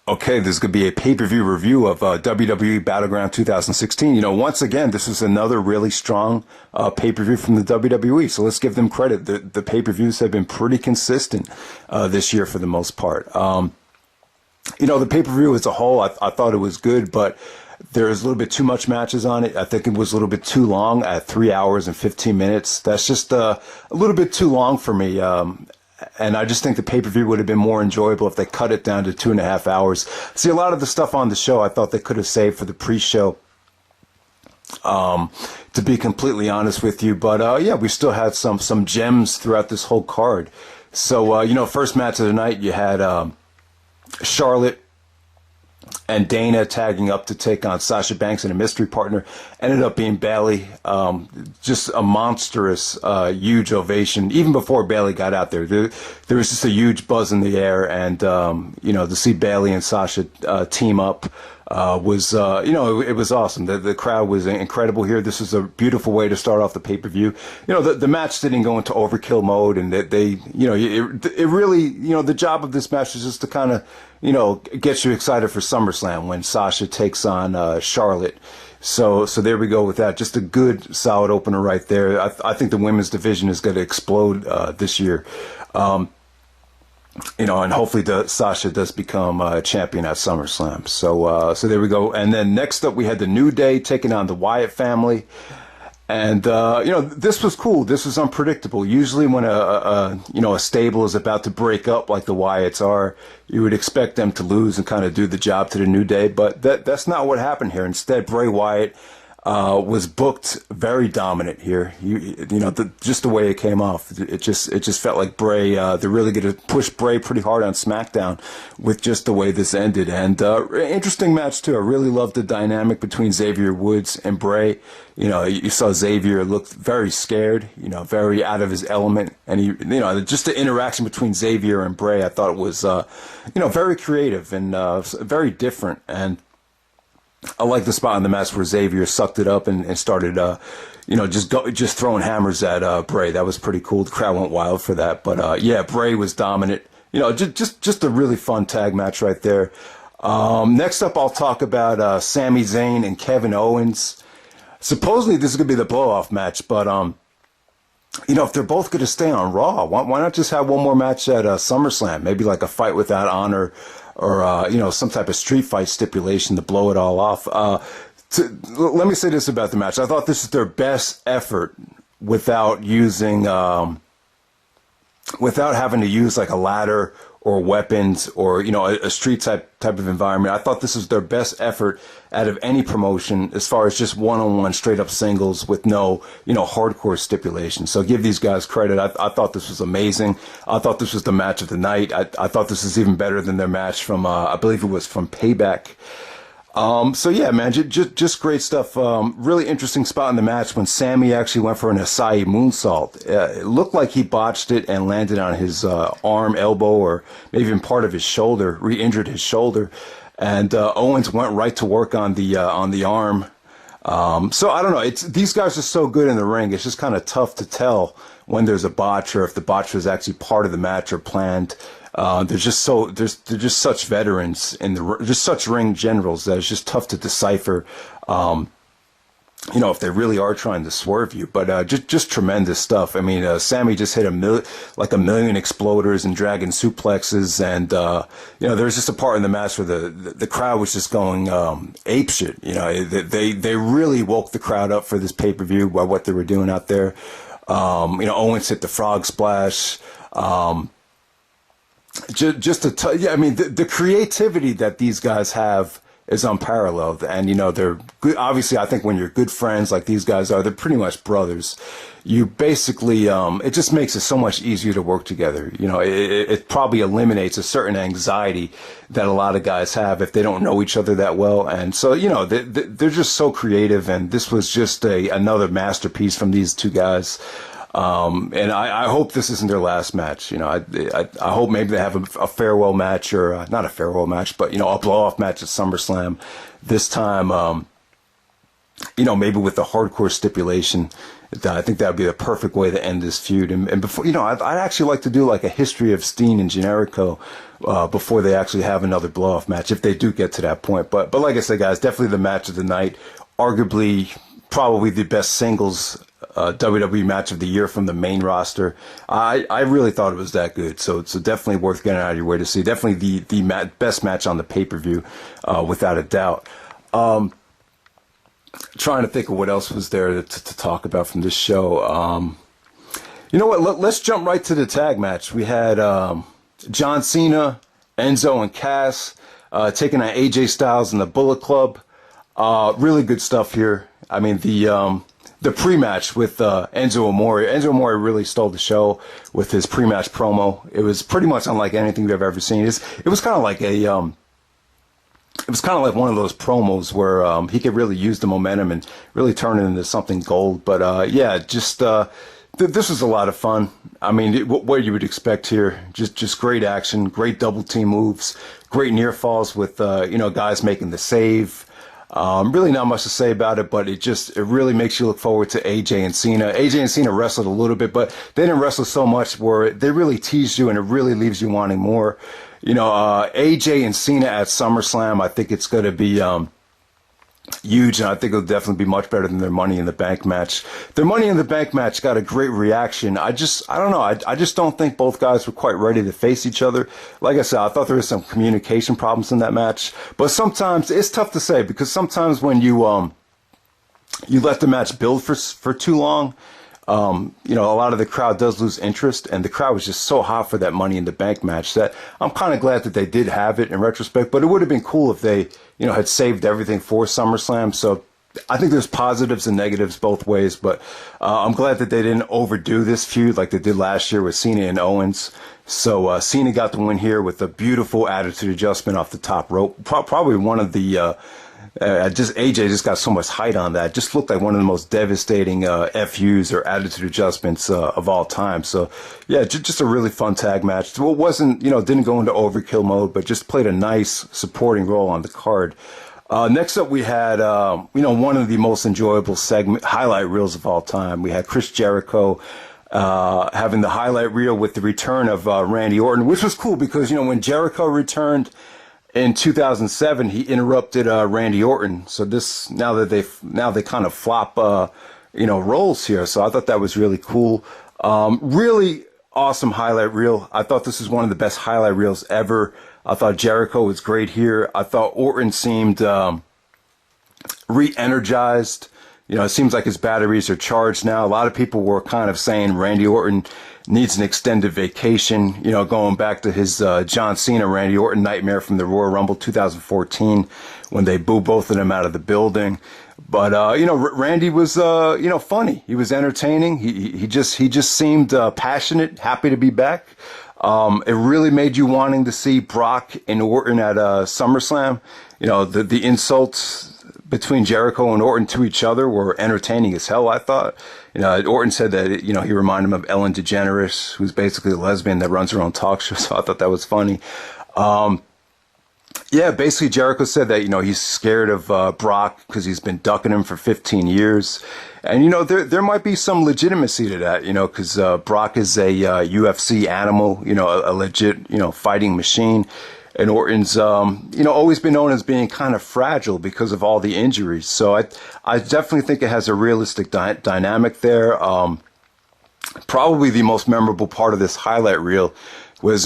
Okay, this is going to be a pay-per-view review of WWE Battleground 2016. Once again, this is another really strong pay-per-view from the WWE, so let's give them credit. The pay-per-views have been pretty consistent this year for the most part. The pay-per-view as a whole, I thought it was good, but there's a little bit too much matches on it. I think it was a little bit too long at 3 hours and 15 minutes. That's just a little bit too long for me. And I just think the pay-per-view would have been more enjoyable if they cut it down to 2.5 hours. See, a lot of the stuff on the show I thought they could have saved for the pre-show, to be completely honest with you. But, yeah, we still had some gems throughout this whole card. So, first match of the night, you had Charlotte and Dana tagging up to take on Sasha Banks and a mystery partner. Ended up being Bayley. Just a monstrous, huge ovation. Even before Bayley got out there, there was just a huge buzz in the air. And, to see Bayley and Sasha team up was, it was awesome. The crowd was incredible here. This was a beautiful way to start off the pay-per-view. The match didn't go into overkill mode, and it really, the job of this match is just to kind of, get you excited for SummerSlam when Sasha takes on Charlotte. So there we go with that. Just a good, solid opener right there. I think the women's division is going to explode this year. And hopefully Sasha does become champion at SummerSlam. So there we go. And then next up, we had the New Day taking on the Wyatt family. And, this was cool. This was unpredictable. Usually when a stable is about to break up like the Wyatts are, you would expect them to lose and kind of do the job to the New Day. But that's not what happened here. Instead, Bray Wyatt was booked very dominant here. Just the way it came off, it just felt like Bray. They're really going to push Bray pretty hard on SmackDown with just the way this ended. And interesting match too. I really loved the dynamic between Xavier Woods and Bray. You saw Xavier look very scared. Very out of his element, and he, just the interaction between Xavier and Bray, I thought was, very creative and very different. And I like the spot in the match where Xavier sucked it up and started, just throwing hammers at Bray. That was pretty cool. The crowd went wild for that. But yeah, Bray was dominant. Just a really fun tag match right there. Next up, I'll talk about Sami Zayn and Kevin Owens. Supposedly this is going to be the blow-off match, but if they're both going to stay on Raw, why not just have one more match at SummerSlam? Maybe like a fight without honor, or some type of street fight stipulation to blow it all off. Let me say this about the match. I thought this is their best effort without using, without having to use like a ladder or weapons or, a street type of environment. I thought this was their best effort out of any promotion as far as just one-on-one straight up singles with no, hardcore stipulation. So give these guys credit. I thought this was amazing. I thought this was the match of the night. I thought this was even better than their match from, I believe it was from Payback. So yeah, man, just great stuff. Really interesting spot in the match when Sami actually went for an Asai moonsault. It looked like he botched it and landed on his arm, elbow, or maybe even part of his shoulder, re-injured his shoulder. And Owens went right to work on the arm. So I don't know. These guys are so good in the ring. It's just kind of tough to tell when there's a botch or if the botch was actually part of the match or planned. They're just such veterans just such ring generals that it's just tough to decipher, if they really are trying to swerve you. But just tremendous stuff. I mean, Sami just hit a million exploders and dragon suplexes, and there was just a part in the match where the crowd was just going apeshit. They really woke the crowd up for this pay-per-view by what they were doing out there. Owens hit the frog splash. The creativity that these guys have is unparalleled. And, they're good. Obviously, I think when you're good friends like these guys are, they're pretty much brothers. You basically, it just makes it so much easier to work together. It probably eliminates a certain anxiety that a lot of guys have if they don't know each other that well. And so, they're just so creative. And this was just another masterpiece from these two guys. And I hope this isn't their last match. I hope maybe they have a farewell match, or not a farewell match, but, a blow-off match at SummerSlam. This time, maybe with the hardcore stipulation I think that would be the perfect way to end this feud. And before, I'd actually like to do like a history of Steen and Jericho before they actually have another blow-off match, if they do get to that point. But like I said, guys, definitely the match of the night. Arguably, probably the best singles WWE match of the year from the main roster. I really thought it was that good. So definitely worth getting out of your way to see. Definitely the best match on the pay-per-view, without a doubt. Trying to think of what else was there to talk about from this show. You know what? Let's jump right to the tag match. We had John Cena, Enzo, and Cass taking on AJ Styles and the Bullet Club. Really good stuff here. I mean, the pre-match with Enzo Amore. Enzo Amore really stole the show with his pre-match promo. It was pretty much unlike anything we've ever seen. It was kind of like it was kind of like one of those promos where he could really use the momentum and really turn it into something gold. But this was a lot of fun. I mean, what you would expect here, just great action, great double team moves, great near falls with guys making the save. Really not much to say about it, but it really makes you look forward to AJ and Cena. AJ and Cena wrestled a little bit, but they didn't wrestle so much where they really teased you and it really leaves you wanting more. AJ and Cena at SummerSlam, I think it's going to be huge, and I think it'll definitely be much better than their Money in the Bank match. Their Money in the Bank match got a great reaction. I don't know. I just don't think both guys were quite ready to face each other. Like I said, I thought there was some communication problems in that match. But sometimes it's tough to say, because sometimes when you let the match build for too long, a lot of the crowd does lose interest, and the crowd was just so hot for that Money in the Bank match that I'm kind of glad that they did have it in retrospect. But it would have been cool if they, had saved everything for SummerSlam. So I think there's positives and negatives both ways, but I'm glad that they didn't overdo this feud like they did last year with Cena and Owens. So Cena got the win here with a beautiful attitude adjustment off the top rope. Probably one of the AJ just got so much height on that. Just looked like one of the most devastating FUs or attitude adjustments of all time. So, yeah, just a really fun tag match. It wasn't, didn't go into overkill mode, but just played a nice supporting role on the card. Next up, we had, one of the most enjoyable highlight reels of all time. We had Chris Jericho having the highlight reel with the return of Randy Orton, which was cool because, when Jericho returned in 2007, he interrupted Randy Orton. So now they kind of flop, roles here. So I thought that was really cool. Really awesome highlight reel. I thought this was one of the best highlight reels ever. I thought Jericho was great here. I thought Orton seemed re-energized. It seems like his batteries are charged now. A lot of people were kind of saying Randy Orton needs an extended vacation, going back to his John Cena, Randy Orton nightmare from the Royal Rumble 2014 when they booed both of them out of the building. But, Randy was, funny. He was entertaining. He just seemed passionate, happy to be back. It really made you wanting to see Brock and Orton at SummerSlam. The insults between Jericho and Orton to each other were entertaining as hell, I thought. Orton said that, he reminded him of Ellen DeGeneres, who's basically a lesbian that runs her own talk show, so I thought that was funny. Basically Jericho said that, he's scared of Brock because he's been ducking him for 15 years. And, there might be some legitimacy to that, because Brock is a UFC animal, a legit, fighting machine. And Orton's, always been known as being kind of fragile because of all the injuries. So I definitely think it has a realistic dynamic there. Probably the most memorable part of this highlight reel was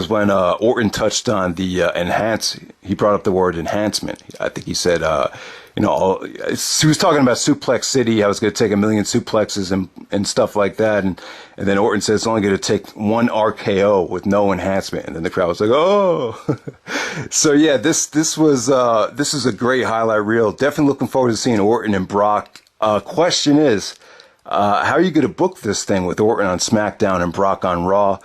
when Orton touched on the he brought up the word enhancement. I think he said, he was talking about Suplex City. I was going to take 1 million suplexes and stuff like that. And then Orton says it's only going to take 1 RKO with no enhancement. And then the crowd was like, oh. So yeah, this is a great highlight reel. Definitely looking forward to seeing Orton and Brock. Question is, how are you going to book this thing with Orton on SmackDown and Brock on Raw?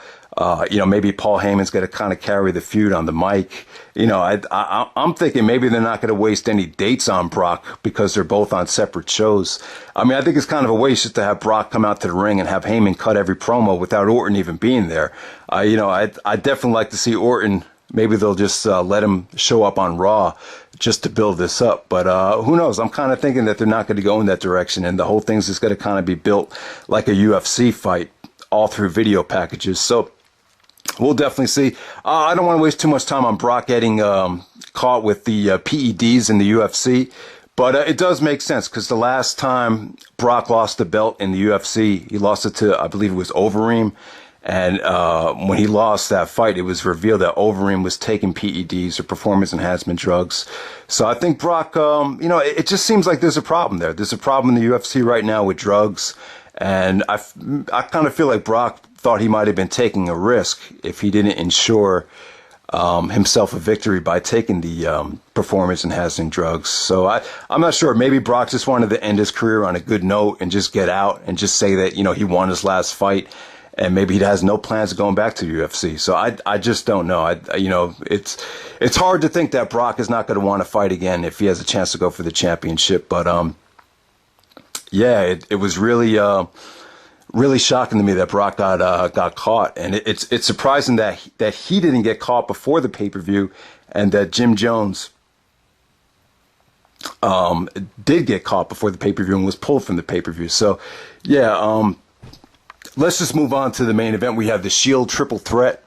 Maybe Paul Heyman's going to kind of carry the feud on the mic. I'm thinking maybe they're not going to waste any dates on Brock because they're both on separate shows. I mean, I think it's kind of a waste just to have Brock come out to the ring and have Heyman cut every promo without Orton even being there. I definitely like to see Orton. Maybe they'll just let him show up on Raw just to build this up. But who knows? I'm kind of thinking that they're not going to go in that direction, and the whole thing's just going to kind of be built like a UFC fight, all through video packages. So we'll definitely see. I don't want to waste too much time on Brock getting caught with the PEDs in the UFC. But it does make sense, because the last time Brock lost the belt in the UFC, he lost it to, I believe it was Overeem. And when he lost that fight, it was revealed that Overeem was taking PEDs, or performance enhancement drugs. So I think Brock, it just seems like there's a problem there. There's a problem in the UFC right now with drugs. And I kind of feel like Brock thought he might have been taking a risk if he didn't ensure himself a victory by taking the performance enhancing drugs. So I'm not sure. Maybe Brock just wanted to end his career on a good note and just get out and just say that, he won his last fight, and maybe he has no plans of going back to the UFC. So I just don't know. It's hard to think that Brock is not going to want to fight again if he has a chance to go for the championship. But it was really shocking to me that Brock got caught, and it's surprising that he didn't get caught before the pay-per-view, and that Jim Jones did get caught before the pay-per-view and was pulled from the pay-per-view. So let's just move on to the main event. We have the Shield triple threat.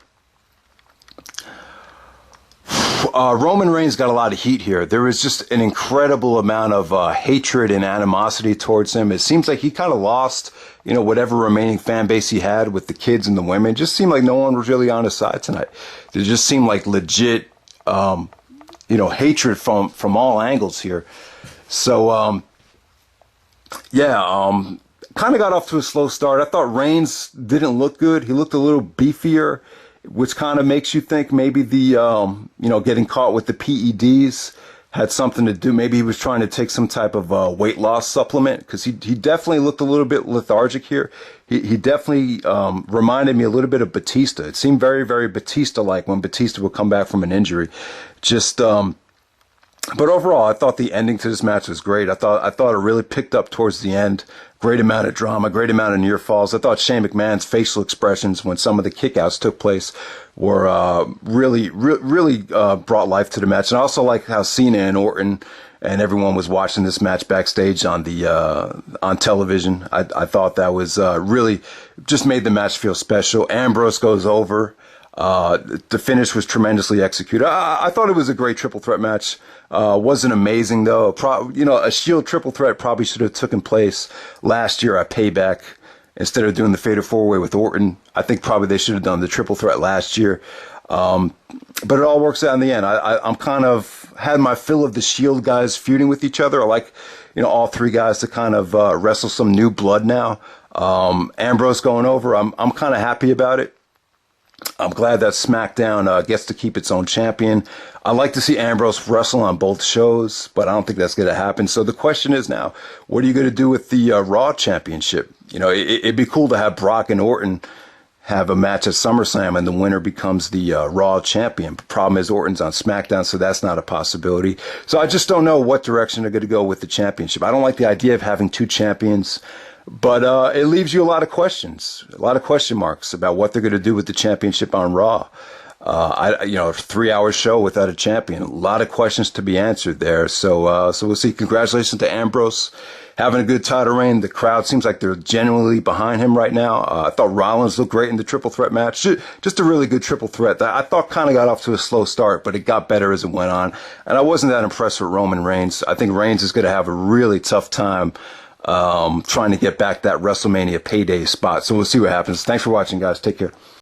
Roman Reigns got a lot of heat here. There was just an incredible amount of hatred and animosity towards him. It seems like he kind of lost, whatever remaining fan base he had with the kids and the women. It just seemed like no one was really on his side tonight. There just seemed like legit, hatred from all angles here. So, kind of got off to a slow start. I thought Reigns didn't look good. He looked a little beefier, which kind of makes you think maybe the, getting caught with the PEDs had something to do. Maybe he was trying to take some type of weight loss supplement, because he definitely looked a little bit lethargic here. He definitely reminded me a little bit of Batista. It seemed very, very Batista-like when Batista would come back from an injury. But overall, I thought the ending to this match was great. I thought it really picked up towards the end. Great amount of drama, great amount of near falls. I thought Shane McMahon's facial expressions when some of the kickouts took place were really brought life to the match. And I also like how Cena and Orton and everyone was watching this match backstage on the on television. I thought that was really just made the match feel special. Ambrose goes over. The finish was tremendously executed. I thought it was a great triple threat match. Wasn't amazing though. A Shield triple threat probably should have taken place last year at Payback instead of doing the Fatal 4-Way with Orton. I think probably they should have done the triple threat last year. But it all works out in the end. I'm kind of had my fill of the Shield guys feuding with each other. I like, all three guys to kind of wrestle some new blood now. Ambrose going over. I'm kind of happy about it. I'm glad that SmackDown gets to keep its own champion. I like to see Ambrose wrestle on both shows, but I don't think that's going to happen. So the question is now, what are you going to do with the Raw championship? It'd be cool to have Brock and Orton have a match at SummerSlam and the winner becomes the Raw champion. The problem is Orton's on SmackDown, so that's not a possibility. So I just don't know what direction they're going to go with the championship. I don't like the idea of having two champions. But it leaves you a lot of questions, a lot of question marks about what they're going to do with the championship on Raw. A 3-hour show without a champion. A lot of questions to be answered there. So we'll see. Congratulations to Ambrose having a good title reign. The crowd seems like they're genuinely behind him right now. I thought Rollins looked great in the triple threat match. Just a really good triple threat that I thought kind of got off to a slow start, but it got better as it went on. And I wasn't that impressed with Roman Reigns. I think Reigns is going to have a really tough time trying to get back that WrestleMania payday spot. So we'll see what happens. Thanks for watching, guys. Take care.